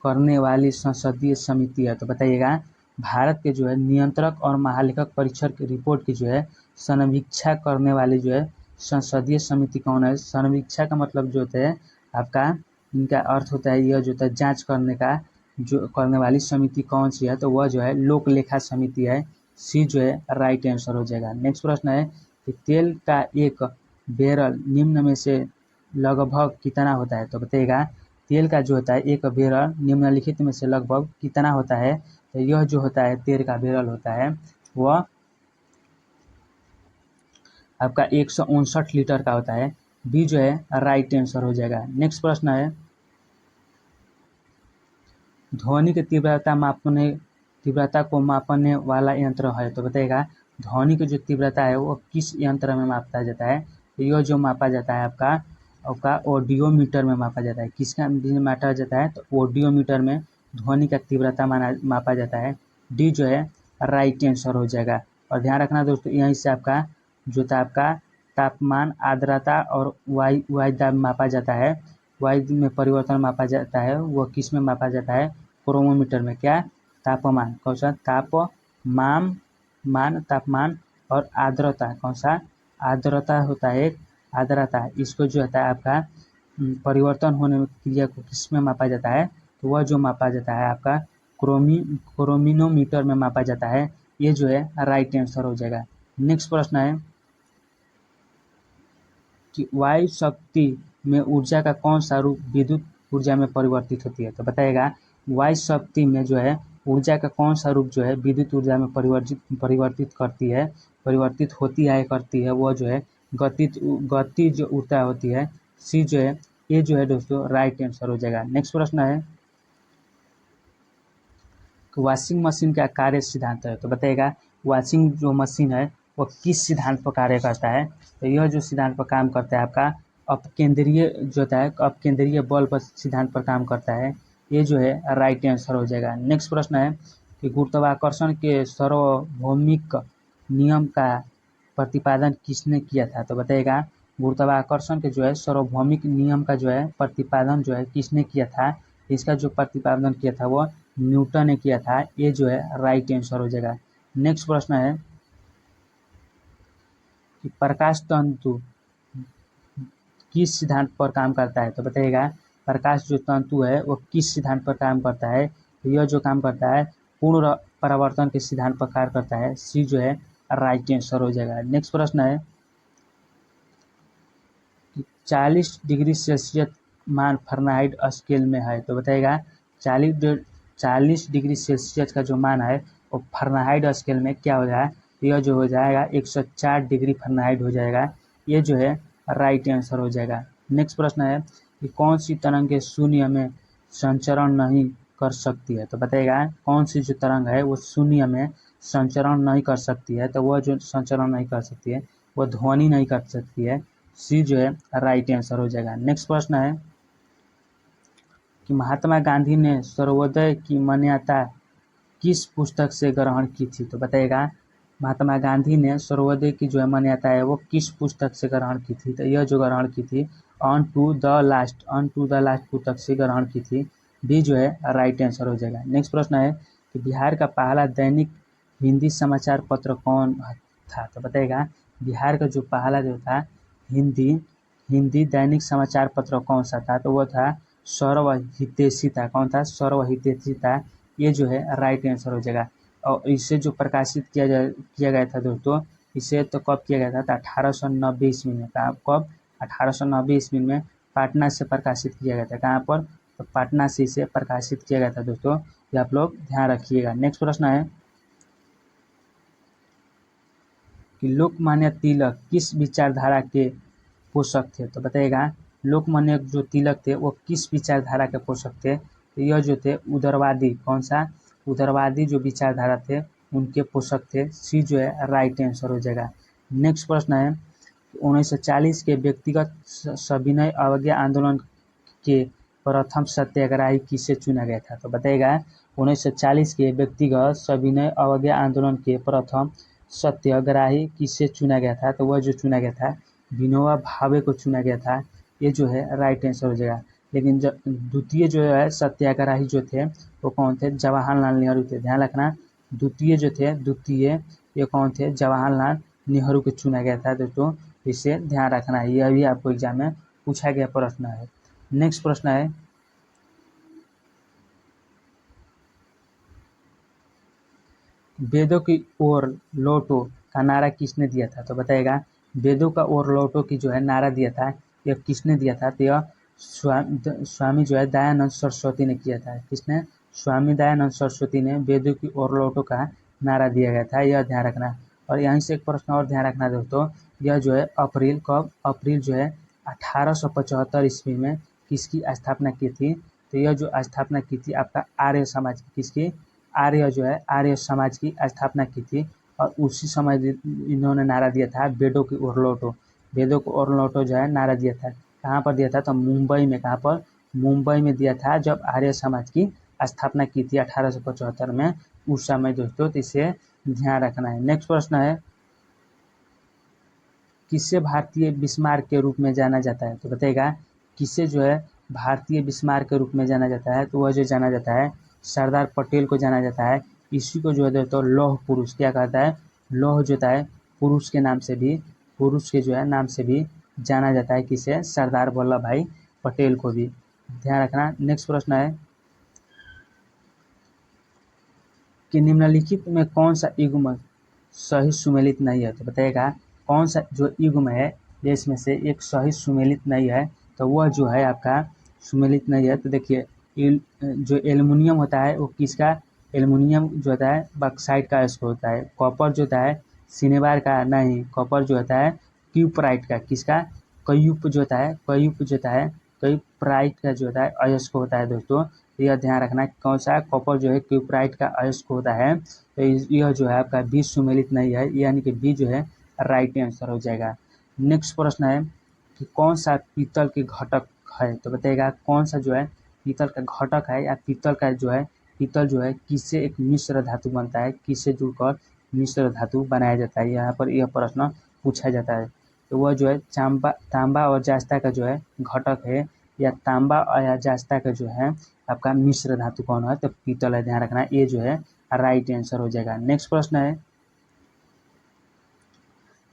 करने वाली संसदीय समिति है। तो बताइएगा भारत के जो है नियंत्रक और महालेखक परीक्षक की रिपोर्ट की जो है समीक्षा करने वाली जो है संसदीय समिति कौन है? समीक्षा का मतलब जो होता है आपका इनका अर्थ होता है, यह जो होता है जांच करने का जो करने वाली समिति कौन सी है, तो वह जो है लोक लेखा समिति है। सी जो है राइट आंसर हो जाएगा। नेक्स्ट प्रश्न है कि तेल का एक बैरल निम्न में से लगभग कितना होता है, तो बताइएगा तेल का जो होता है एक बैरल निम्नलिखित में से लगभग कितना होता है, तो यह जो होता है तेल का बैरल होता है वह आपका 159 लीटर का होता है। बी जो है राइट आंसर हो जाएगा। नेक्स्ट प्रश्न है ध्वनि की तीव्रता को मापने वाला यंत्र है, तो बताइएगा ध्वनि की जो तीव्रता है वो किस यंत्र में मापा जाता है, तो यह जो मापा जाता है आपका ऑडियोमीटर में मापा जाता है। किसका मापा जाता है, तो ऑडियोमीटर में ध्वनि का तीव्रता मापा जाता है। डी जो है राइट आंसर हो जाएगा। और ध्यान रखना दोस्तों, यहीं से आपका जो था आपका तापमान, आर्द्रता और वायु दाब मापा जाता है। वायु में परिवर्तन मापा जाता है, वह किस में मापा जाता है, क्रोमोमीटर में। क्या, तापमान, कौन सा, तापमान और आर्द्रता, कौन सा, आर्द्रता होता है, आर्द्रता, इसको जो होता है आपका परिवर्तन होने में क्रिया को किस में मापा जाता है, तो वह जो मापा जाता है आपका क्रोमिनोमीटर में मापा जाता है। ये जो है राइट आंसर हो जाएगा। नेक्स्ट प्रश्न है कि वायु शक्ति में ऊर्जा का कौन सा रूप विद्युत ऊर्जा में परिवर्तित होती है, तो बताइएगा वायु शक्ति में जो है ऊर्जा का कौन सा रूप जो है विद्युत ऊर्जा में परिवर्तित होती है करती है, वो जो है गति जो ऊर्जा होती है। सी जो है, ये जो है दोस्तों राइट आंसर हो जाएगा। नेक्स्ट प्रश्न है वॉशिंग मशीन का कार्य सिद्धांत है, तो बताइएगा वॉशिंग जो मशीन है वो किस सिद्धांत पर कार्य करता है, तो यह जो सिद्धांत पर काम करता है आपका अपकेंद्रीय जो होता है अपकेंद्रीय बल पर सिद्धांत पर काम करता है। ये जो है राइट आंसर हो जाएगा। नेक्स्ट प्रश्न है कि गुरुत्वाकर्षण के सार्वभौमिक नियम का प्रतिपादन किसने किया था, तो बताइएगा गुरुत्वाकर्षण के जो है सार्वभौमिक नियम का जो है प्रतिपादन जो है किसने किया था, इसका जो प्रतिपादन किया था वो न्यूटन ने किया था। ये जो है राइट आंसर हो जाएगा। नेक्स्ट प्रश्न है कि प्रकाश तंतु किस सिद्धांत पर काम करता है, तो बताइएगा प्रकाश जो तंतु है वो किस सिद्धांत पर काम करता है, तो यह जो काम करता है पूर्ण परावर्तन के सिद्धांत पर कार्य करता है। सी जो है राइट आंसर हो जाएगा। नेक्स्ट प्रश्न है कि 40 डिग्री सेल्सियस मान फ़ारेनहाइट स्केल में है, तो बताइएगा 40 डिग्री सेल्सियस का जो मान है वो फ़ारेनहाइट स्केल में क्या हो जाएगा, यह जो हो जाएगा 104 डिग्री फ़ारेनहाइट हो जाएगा। ये जो है राइट आंसर हो जाएगा। नेक्स्ट प्रश्न है कि कौन सी तरंगें शून्य में संचरण नहीं कर सकती है, तो बताइएगा कौन सी जो तरंग है वो शून्य में संचरण नहीं कर सकती है, तो वह जो संचरण नहीं कर सकती है वो ध्वनि नहीं कर सकती है। सी जो है राइट आंसर हो जाएगा। नेक्स्ट प्रश्न है कि महात्मा गांधी ने सर्वोदय की मान्यता किस पुस्तक से ग्रहण की थी, तो बताइएगा महात्मा गांधी ने सर्वोदय की जो है मान्यता है वो किस पुस्तक से ग्रहण की थी, तो यह जो ग्रहण की थी ऑन टू द लास्ट पुस्तक से ग्रहण की थी। डी जो है राइट आंसर हो जाएगा। नेक्स्ट प्रश्न है कि बिहार का पहला दैनिक हिंदी समाचार पत्र कौन था, तो बताइएगा बिहार का जो पहला जो था हिंदी दैनिक समाचार पत्र कौन सा था, तो वह था सर्वहितैषी था। कौन था, सर्वहितैषी था। ये जो है राइट आंसर हो जाएगा। और इसे जो प्रकाशित किया गया था दोस्तों, इसे तो कब किया गया था, तो 1890 ईस्वी में। कब, 1890 ईस्वी में पटना से प्रकाशित किया गया था। कहाँ पर, तो पटना से इसे प्रकाशित किया गया था दोस्तों, ये आप लोग ध्यान रखिएगा। नेक्स्ट प्रश्न है कि लोकमान्य तिलक किस विचारधारा के पोषक थे, तो बताइएगा लोकमान्य जो तिलक थे वो किस विचारधारा के पोषक थे, तो यह जो थे उदारवादी, कौन सा, उदारवादी जो विचारधारा थे उनके पोषक थे। सी जो है राइट आंसर हो जाएगा। नेक्स्ट प्रश्न है 1940 के व्यक्तिगत सविनय अवज्ञा आंदोलन के प्रथम सत्याग्रही किसे चुना गया था, तो बताइएगा 1940 के व्यक्तिगत सविनय अवज्ञा आंदोलन के प्रथम सत्याग्रही किसे चुना गया था, तो वह जो चुना गया था विनोबा भावे को चुना गया था। ये जो है राइट आंसर हो जाएगा। लेकिन द्वितीय जो है सत्याग्रही जो थे वो कौन थे, जवाहरलाल नेहरू थे। ध्यान रखना द्वितीय ये कौन थे, जवाहरलाल नेहरू को चुना गया था दोस्तों, इसे ध्यान रखना है। यह भी आपको एग्जाम में पूछा गया प्रश्न है। नेक्स्ट प्रश्न है, वेदों की ओर लौटो का नारा किसने दिया था? तो बताइएगा, वेदों का ओर लौटो की जो है नारा दिया था, यह किसने दिया था? तो यह स्वामी जो है दयानंद सरस्वती ने किया था। किसने? स्वामी दयानंद सरस्वती ने वेदों की ओर लौटो का नारा दिया गया था, यह ध्यान रखना। और यहीं से एक प्रश्न और ध्यान रखना दोस्तों, यह जो है अप्रैल कब? अप्रैल जो है 1875 ईस्वी में किसकी स्थापना की थी? तो यह जो स्थापना की थी आपका आर्य समाज की, किसकी? आर्य जो है आर्य समाज की स्थापना की थी। और उसी समय इन्होंने नारा दिया था वेदों की ओर लौटो। वेदों को ओर लौटो जो है नारा दिया था, कहाँ पर दिया था? तो मुंबई में। कहाँ पर? मुंबई में दिया था, जब आर्य समाज की स्थापना की थी 1875 में, उस समय दोस्तों। तो इसे ध्यान रखना है। नेक्स्ट प्रश्न है, किसे भारतीय बिस्मार्क के रूप में जाना जाता है? तो बताइएगा, किसे जो है भारतीय बिस्मार्क के रूप में जाना जाता है? तो वह जो जाना जाता है सरदार पटेल को जाना जाता है। इसी को जो है दोस्तों लौह पुरुष क्या कहता है? लौह जो होता है पुरुष के नाम से भी, पुरुष के जो है नाम से भी जाना जाता है। किसे? सरदार वल्लभ भाई पटेल को भी, ध्यान रखना। नेक्स्ट प्रश्न है कि निम्नलिखित में कौन सा युग्म सही सुमेलित नहीं है? तो बताइएगा, कौन सा जो युग्म है इसमें से एक सही सुमेलित नहीं है? तो वह जो है आपका सुमेलित नहीं है। तो देखिए, जो एल्युमिनियम होता है वो किसका? एल्युमिनियम जो होता है बॉक्साइट का अयस्क होता है। कॉपर जो होता है सिनेबार का नहीं, कॉपर जो होता है क्यूपराइट का। किसका? कयूप जो होता है, कयूप जो होता है क्यूपराइट का जो होता है अयस्क होता है दोस्तों। यह ध्यान रखना, कौन सा? कॉपर जो है क्यूपराइट का अयस्क होता है। तो यह जो है आपका बी सुमेलित नहीं है, यानी कि बी जो है राइट आंसर हो जाएगा। नेक्स्ट प्रश्न है कि कौन सा पीतल के घटक है? तो बताइएगा, कौन सा जो है पीतल का घटक है, या पीतल का जो है, पीतल जो है किससे एक मिश्र धातु बनता है, किससे जुड़कर मिश्र धातु बनाया जाता है? यहाँ पर यह प्रश्न पूछा जाता है। तो वह जो है तांबा और जास्ता का जो है घटक है, या तांबा और या जास्ता का जो है आपका मिश्र धातु कौन है? तो पीतल है, ध्यान रखना। ये जो है राइट आंसर हो जाएगा। नेक्स्ट प्रश्न है,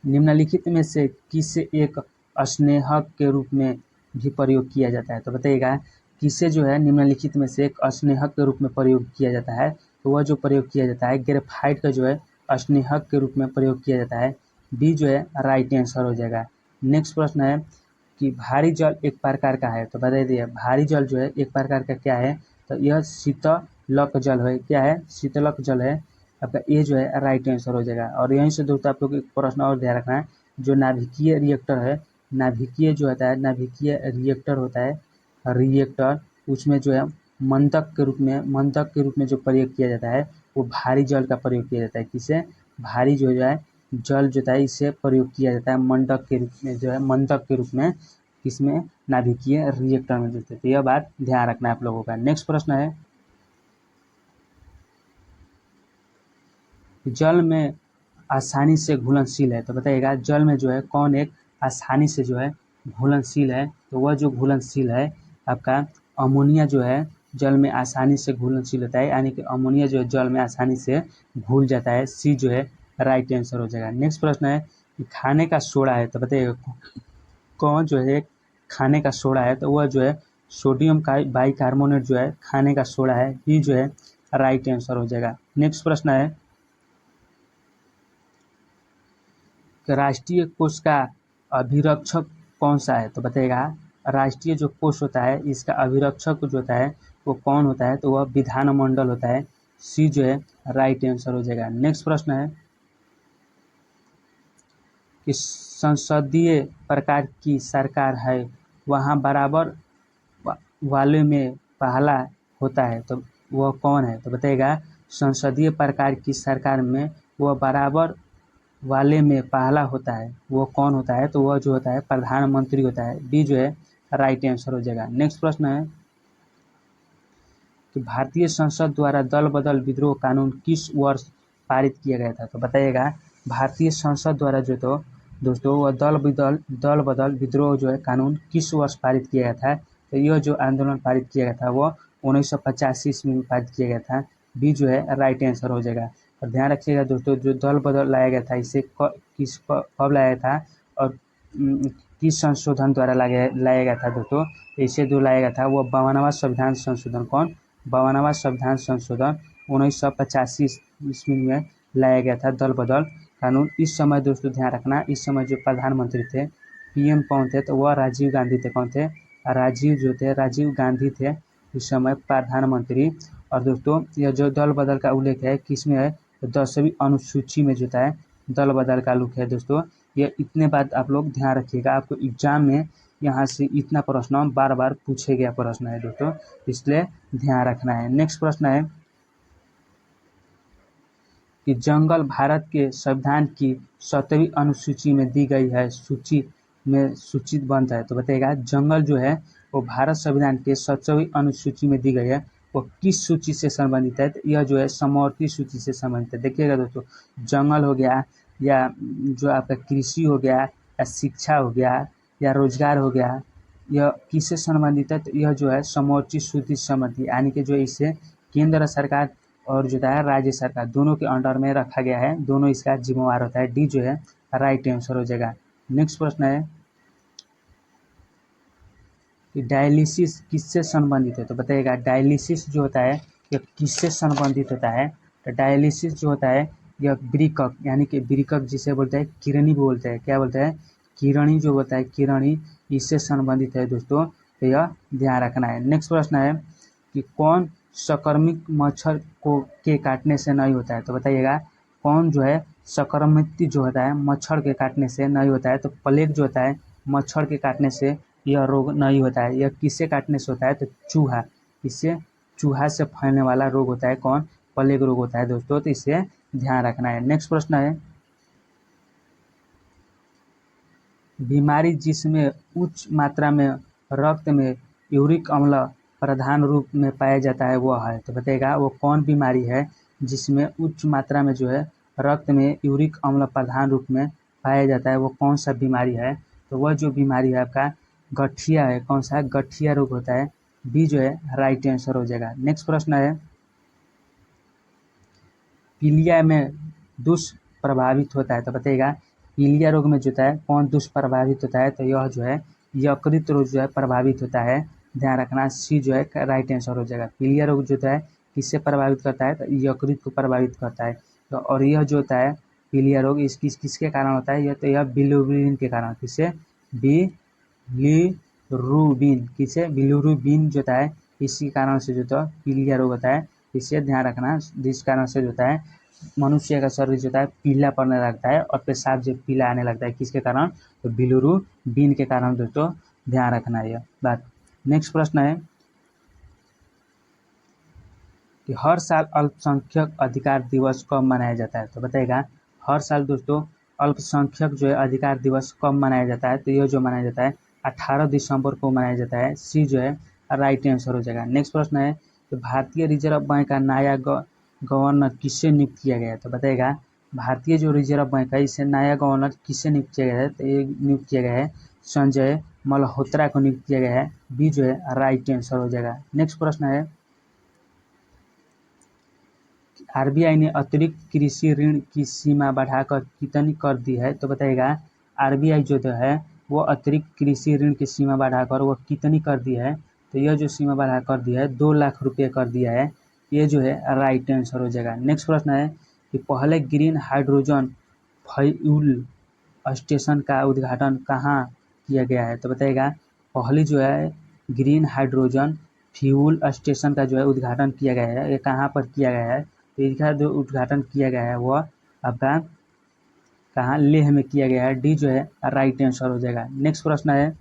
निम्नलिखित में से किसे एक स्नेहक के रूप में भी प्रयोग किया जाता है? तो बताइएगा, किसे जो है निम्नलिखित में से एक स्नेहक के रूप में प्रयोग किया जाता है? तो वह जो प्रयोग किया जाता है ग्रेफाइट का जो है स्नेहक के रूप में प्रयोग किया जाता है। बी जो है राइट आंसर हो जाएगा। नेक्स्ट प्रश्न है कि भारी जल एक प्रकार का है? तो बता दिए, भारी जल जो है एक प्रकार का क्या है? तो यह शीतलक जल है। क्या है? शीतलक जल है। आपका ए जो है राइट आंसर हो जाएगा। और यहीं से दोस्तों आप लोग एक प्रश्न और ध्यान रखना है, जो नाभिकीय रिएक्टर है, नाभिकीय जो होता है, नाभिकीय रिएक्टर होता है, रिएक्टर, उसमें जो है मंदक के रूप में जो प्रयोग किया जाता है वो भारी जल का प्रयोग किया जाता है। किसे? भारी जो है जल जो है इससे प्रयोग किया जाता है मंडक के रूप में, जो है मंदक के रूप में, किसमें? नाभिकीय रिएक्टर में देते हैं। तो यह बात ध्यान रखना है आप लोगों का। नेक्स्ट प्रश्न है, जल में आसानी से घुलनशील है? तो बताइएगा, जल में जो है कौन एक आसानी से जो है घुलनशील है? तो वह जो घुलनशील है आपका अमोनिया जो है जल में आसानी से घुलनशील होता है, यानी कि अमोनिया जो है जल में आसानी से घुल जाता है। सी जो है राइट आंसर हो जाएगा। नेक्स्ट प्रश्न है कि खाने का सोडा है? तो बताइएगा, कौन जो है खाने का सोडा है? तो वह जो है सोडियम का बाइकार्बोनेट जो है खाने का सोडा है। बी जो है राइट आंसर हो जाएगा। नेक्स्ट प्रश्न है, राष्ट्रीय कोष का अभिरक्षक कौन सा है? तो बताइएगा, राष्ट्रीय जो कोष होता है इसका अभिरक्षक जो होता है वो कौन होता है? तो वह विधानमंडल होता है। सी जो है राइट आंसर हो जाएगा। नेक्स्ट प्रश्न है कि संसदीय प्रकार की सरकार है वहाँ बराबर वाले में पहला होता है, तो वह कौन है? तो बताइएगा, संसदीय प्रकार की सरकार में वह बराबर वाले में पहला होता है, वो कौन होता है? तो वह जो होता है प्रधानमंत्री होता है। डी जो है राइट आंसर हो जाएगा। नेक्स्ट प्रश्न है कि भारतीय संसद द्वारा दल बदल विद्रोह कानून किस वर्ष पारित किया गया था? तो बताइएगा, भारतीय संसद द्वारा जो तो दोस्तों वह दल बदल विद्रोह जो है कानून किस वर्ष पारित किया गया था? तो यह जो आंदोलन पारित किया गया था वो 1985 ईस्वी में पारित किया गया था। बी जो है राइट आंसर हो जाएगा। और ध्यान रखिएगा दोस्तों, जो दल बदल लाया गया था इसे कब लाया गया था, और किस संशोधन द्वारा लाया गया था दोस्तों? इसे जो लाया गया था वो 52वां संविधान संशोधन। कौन? 52वां संविधान संशोधन 1985 ईस्वी में लाया गया था, दल बदल कानून। इस समय दोस्तों ध्यान रखना, इस समय जो प्रधानमंत्री थे, पीएम कौन थे? तो वह राजीव गांधी थे। कौन थे? राजीव गांधी थे इस समय प्रधानमंत्री। और दोस्तों यह जो दल बदल का उल्लेख है किसमें है? तो 10वीं अनुसूची में जो है दल बदल का उल्लेख है दोस्तों। ये इतने बात आप लोग ध्यान रखिएगा, आपको एग्जाम में यहाँ से इतना प्रश्न बार बार पूछे गया प्रश्न है दोस्तों, इसलिए ध्यान रखना है। नेक्स्ट प्रश्न है कि जंगल भारत के संविधान की 7वीं अनुसूची में दी गई है, सूची में सूचित बंद है। तो बताइएगा जंगल जो है वो भारत संविधान के 7वीं अनुसूची में दी गई है, वो किस सूची से संबंधित है? तो यह जो है समवर्ती सूची से संबंधित है। देखिएगा दोस्तों, जंगल हो गया या जो आपका कृषि हो गया या शिक्षा हो गया या रोजगार हो गया, यह किससे संबंधित है? तो यह जो है समवर्ती सूची से संबंधित, यानी कि जो इसे केंद्र सरकार और जो है राज्य सरकार दोनों के अंडर में रखा गया है, दोनों इसका जिम्मेवार होता है। डी जो है राइट आंसर हो जाएगा। नेक्स्ट प्रश्न है कि डायलिसिस किससे संबंधित है? तो बताइएगा डायलिसिस जो होता है यह किससे संबंधित होता है? तो डायलिसिस जो होता है यह वृक्क, यानी कि वृक्क जिसे बोलते हैं किडनी बोलते हैं। क्या बोलते हैं? किडनी जो होता है, किडनी, इससे संबंधित है दोस्तों, तो यह ध्यान रखना है। नेक्स्ट प्रश्न है कि कौन संक्रमित मच्छर को के काटने से नहीं होता है? तो बताइएगा कौन जो है संक्रमित जो होता है मच्छर के काटने से नहीं होता है? तो प्लेग जो होता है मच्छर के काटने से यह रोग नहीं होता है। यह किससे काटने से होता है? तो चूहा, इससे चूहा से फैलने वाला रोग होता है। कौन? प्लेग रोग होता है दोस्तों, तो इसे ध्यान रखना है। नेक्स्ट प्रश्न है बीमारी जिसमें उच्च मात्रा में रक्त में यूरिक अम्ल प्रधान रूप में पाया जाता है वह है? तो बताइएगा वो कौन बीमारी है जिसमें उच्च मात्रा में जो है रक्त में यूरिक अम्ल प्रधान रूप में पाया जाता है, वो कौन सा बीमारी है? तो वह जो बीमारी है आपका गठिया है। कौन सा? गठिया रोग होता है। बी जो है राइट आंसर हो जाएगा। नेक्स्ट प्रश्न है पीलिया में दुष्प्रभावित होता है? तो बताइएगा पीलिया रोग में जो है कौन दुष्प्रभावित होता है? तो यह जो है यकृत रोग जो है प्रभावित होता है। ध्यान रखना, सी जो है राइट आंसर हो जाएगा। पीलिया रोग जो है किससे प्रभावित करता है? तो यकृत को प्रभावित करता है। तो और यह जो होता है पीलिया रोग किसके कारण होता है? यह तो यह बिलिरुबिन के कारण। किससे? बिलिरुबिन, किससे? बिलिरुबिन जो होता है इसी कारण से जो है पीलिया रोग होता है। इसे ध्यान रखना, जिस कारण से जो होता है मनुष्य का शरीर जो होता है पीला पड़ने लगता है और पेशाब जो पीला आने लगता है। किसके कारण? तो बिलिरुबिन के कारण दोस्तों, ध्यान रखना है यह बात। नेक्स्ट प्रश्न है कि हर साल अल्पसंख्यक अधिकार दिवस कब मनाया जाता है? तो बताइएगा हर साल दोस्तों अल्पसंख्यक जो है अधिकार दिवस कब मनाया जाता है? तो यह जो मनाया जाता है 18 दिसंबर को मनाया जाता है। सी जो है राइट आंसर हो जाएगा। नेक्स्ट प्रश्न है कि भारतीय रिजर्व बैंक का नया गवर्नर किससे नियुक्त किया गया है? तो बताइएगा भारतीय जो रिजर्व बैंक है इसे नया गवर्नर किससे नियुक्त किया गया है? तो ये नियुक्त किया गया है संजय मल्होत्रा को नियुक्त किया गया है। बी जो है राइट आंसर हो जाएगा। नेक्स्ट प्रश्न है आरबीआई ने अतिरिक्त कृषि ऋण की सीमा बढ़ाकर कितनी कर दी है? तो बताइएगा आरबीआई जो है वो अतिरिक्त कृषि ऋण की सीमा बढ़ाकर वो कितनी कर दी है? तो यह जो सीमा बढ़ा कर दी है 2 लाख रुपये कर दिया है। ये जो है राइट आंसर हो जाएगा। नेक्स्ट प्रश्न है कि पहले ग्रीन हाइड्रोजन फ्यूल स्टेशन का उद्घाटन कहाँ किया गया है? तो बताइएगा पहली जो है ग्रीन हाइड्रोजन फ्यूल स्टेशन का जो है उद्घाटन किया गया है, ये कहाँ पर किया गया है? तो इसका जो उद्घाटन किया गया है वह आपका कहाँ? लेह में किया गया है। डी जो है राइट आंसर हो जाएगा। नेक्स्ट प्रश्न है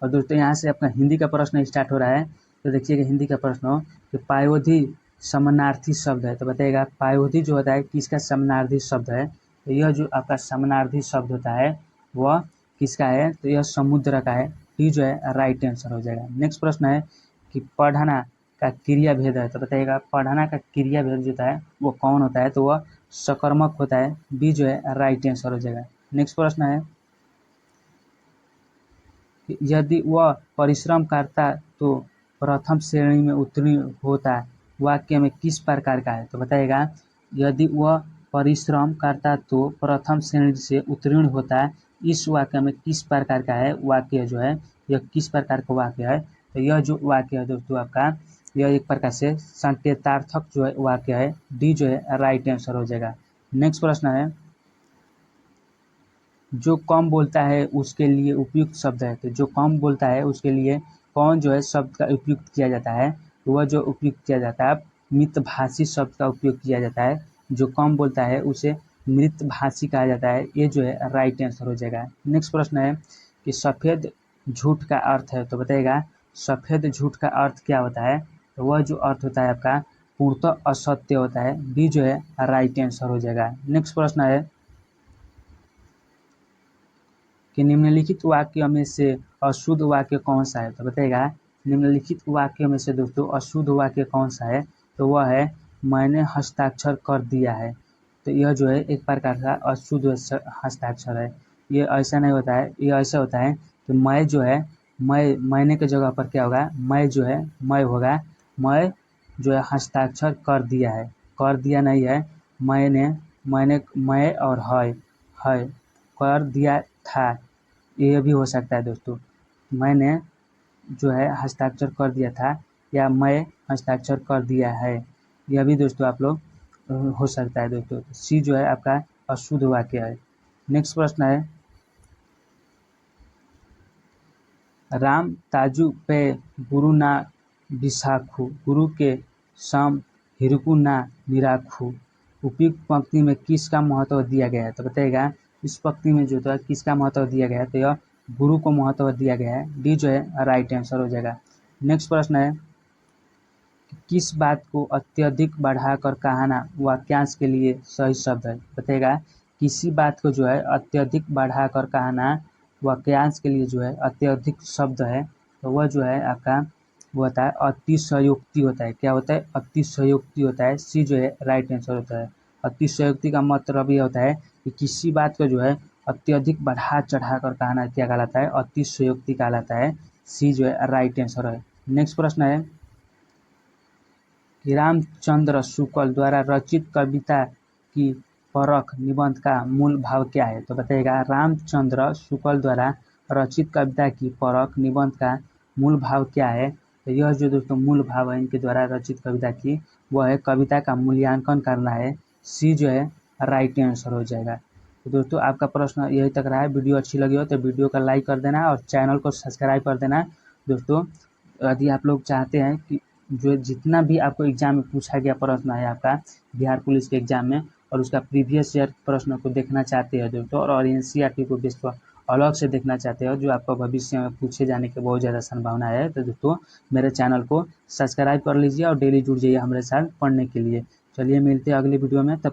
और दोस्तों यहाँ से अपना हिंदी का प्रश्न स्टार्ट हो रहा है। तो देखिएगा हिंदी का प्रश्न हो कि पायोधी समानार्थी शब्द है। तो बताइएगा पायोधी जो होता है किसका समानार्थी शब्द है? तो यह जो आपका समानार्थी शब्द होता है वह किसका है? तो यह समुद्र का है। डी जो है राइट आंसर हो जाएगा। नेक्स्ट प्रश्न है कि पढ़ना का क्रिया भेद है। तो बताइएगा पढ़ना का क्रिया भेद जो होता है वो कौन होता है? तो वह सकर्मक होता है। बी जो है राइट आंसर हो जाएगा। नेक्स्ट प्रश्न है यदि वह परिश्रम करता तो प्रथम श्रेणी में उत्तीर्ण होता, वाक्य में किस प्रकार का है? तो बताइएगा यदि वह परिश्रम करता तो प्रथम श्रेणी से उत्तीर्ण होता, इस वाक्य में किस प्रकार का है वाक्य जो है, यह किस प्रकार का वाक्य है। तो यह जो वाक्य है दोस्तों आपका, यह एक प्रकार से संकेतार्थक जो है वाक्य है। डी जो है राइट आंसर हो जाएगा। नेक्स्ट प्रश्न है, जो कम बोलता है उसके लिए उपयुक्त शब्द है। तो जो कम बोलता है उसके लिए कौन जो है शब्द का उपयुक्त किया जाता है। तो वह जो उपयुक्त किया जाता है मितभाषी शब्द का उपयोग किया जाता है। जो कम बोलता है उसे मृतभाषी कहा जाता है। ये जो है राइट आंसर हो जाएगा। नेक्स्ट प्रश्न है कि सफ़ेद झूठ का अर्थ है। तो बताइएगा सफ़ेद झूठ का अर्थ क्या होता है। तो वह जो अर्थ होता है आपका पूर्णतः असत्य होता है। डी जो है राइट आंसर हो जाएगा। नेक्स्ट प्रश्न है कि निम्नलिखित वाक्य में से अशुद्ध वाक्य कौन सा है। तो बताइएगा निम्नलिखित वाक्य में से दोस्तों अशुद्ध वाक्य कौन सा है। तो वह है मैंने हस्ताक्षर कर दिया है। तो यह जो है एक प्रकार का अशुद्ध हस्ताक्षर है। ये ऐसा नहीं होता है, ये ऐसा होता है कि मैं जो है मैंने के जगह पर क्या होगा, मैं जो है मैं होगा, मैं जो है हस्ताक्षर कर दिया है, कर दिया नहीं है। मैं और है कर दिया था, ये भी हो सकता है दोस्तों। मैंने जो है हस्ताक्षर कर दिया था या मैं हस्ताक्षर कर दिया है, यह भी दोस्तों आप लोग हो सकता है दोस्तों। सी जो है आपका अशुद्ध वाक्य है। नेक्स्ट प्रश्न है, राम ताजु पे गुरु ना बिसाखु, गुरु के सम हिरकु ना निराखु। उपयुक्त पंक्ति में किसका महत्व दिया गया है। तो बताइएगा इस पंक्ति में जो है किसका महत्व दिया गया है। तो यह गुरु को महत्व दिया गया है। डी जो है राइट आंसर हो जाएगा। नेक्स्ट प्रश्न है, किस बात को अत्यधिक बढ़ाकर कहना वाक्यांश के लिए सही शब्द है। बताइएगा किसी बात को जो है अत्यधिक बढ़ाकर कहना वाक्यांश के लिए जो है अत्यधिक शब्द है। तो वह जो है आपका वो होता है अतिशयोक्ति होता है। क्या होता है, अतिशयोक्ति होता है। सी जो है राइट आंसर होता है। अतिशयोक्ति का मतलब यह होता है कि किसी बात को जो है अत्यधिक बढ़ा चढ़ा कर कहना क्या कहलाता है, अतिशयोक्ति कहलाता है। सी जो है राइट आंसर है। नेक्स्ट प्रश्न है कि रामचंद्र शुक्ल द्वारा रचित कविता की परख निबंध का मूल भाव क्या है। तो बताइएगा रामचंद्र शुक्ल द्वारा रचित कविता की परख निबंध का मूल भाव क्या है। तो यह जो दोस्तों मूल भाव है इनके द्वारा रचित कविता की, वह है कविता का मूल्यांकन करना है। सी जो है राइट आंसर हो जाएगा। तो दोस्तों आपका प्रश्न यही तक रहा है। वीडियो अच्छी लगी हो तो वीडियो का लाइक कर देना और चैनल को सब्सक्राइब कर देना। दोस्तों यदि आप लोग चाहते हैं कि जो जितना भी आपको एग्जाम में पूछा गया प्रश्न है आपका बिहार पुलिस के एग्जाम में, और उसका प्रीवियस ईयर प्रश्न को देखना चाहते हैं दोस्तों, और एनसीईआरटी को बेस पर अलग से देखना चाहते हो जो आपका भविष्य में पूछे जाने की बहुत ज़्यादा संभावना है, तो दोस्तों मेरे चैनल को सब्सक्राइब कर लीजिए और डेली जुड़ जाइए हमारे साथ पढ़ने के लिए। चलिए मिलते हैं अगली वीडियो में। तब